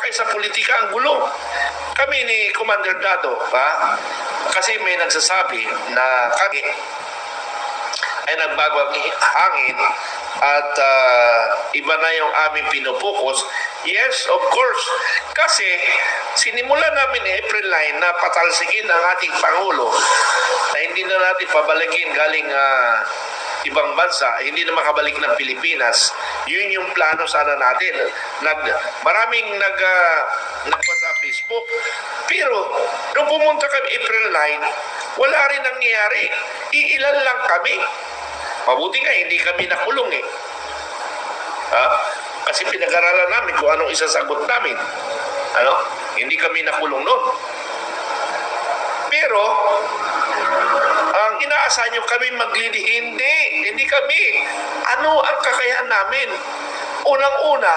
tayo sa politika, ang gulo. Kami ni Commander Dado, kasi may nagsasabi na kami ay nagbago ang hangin at iba na yung aming pinupokus. Yes, of course. Kasi sinimulan namin April 9 na patalsikin ang ating Pangulo na hindi na natin pabalikin galing ibang bansa, hindi na makabalik ng Pilipinas. Yun yung plano sana natin. Maraming nagpa sa Facebook. Pero nung pumunta kami April 9, wala rin nangyayari. Iilan lang kami. Mabuti nga, hindi kami nakulong eh. Kasi pinag-aralan namin kung anong isasagot namin. Hindi kami nakulong noon. Pero, ang inaasahan nyo kami maglidi, hindi kami. Ano ang kakayahan namin? Unang-una,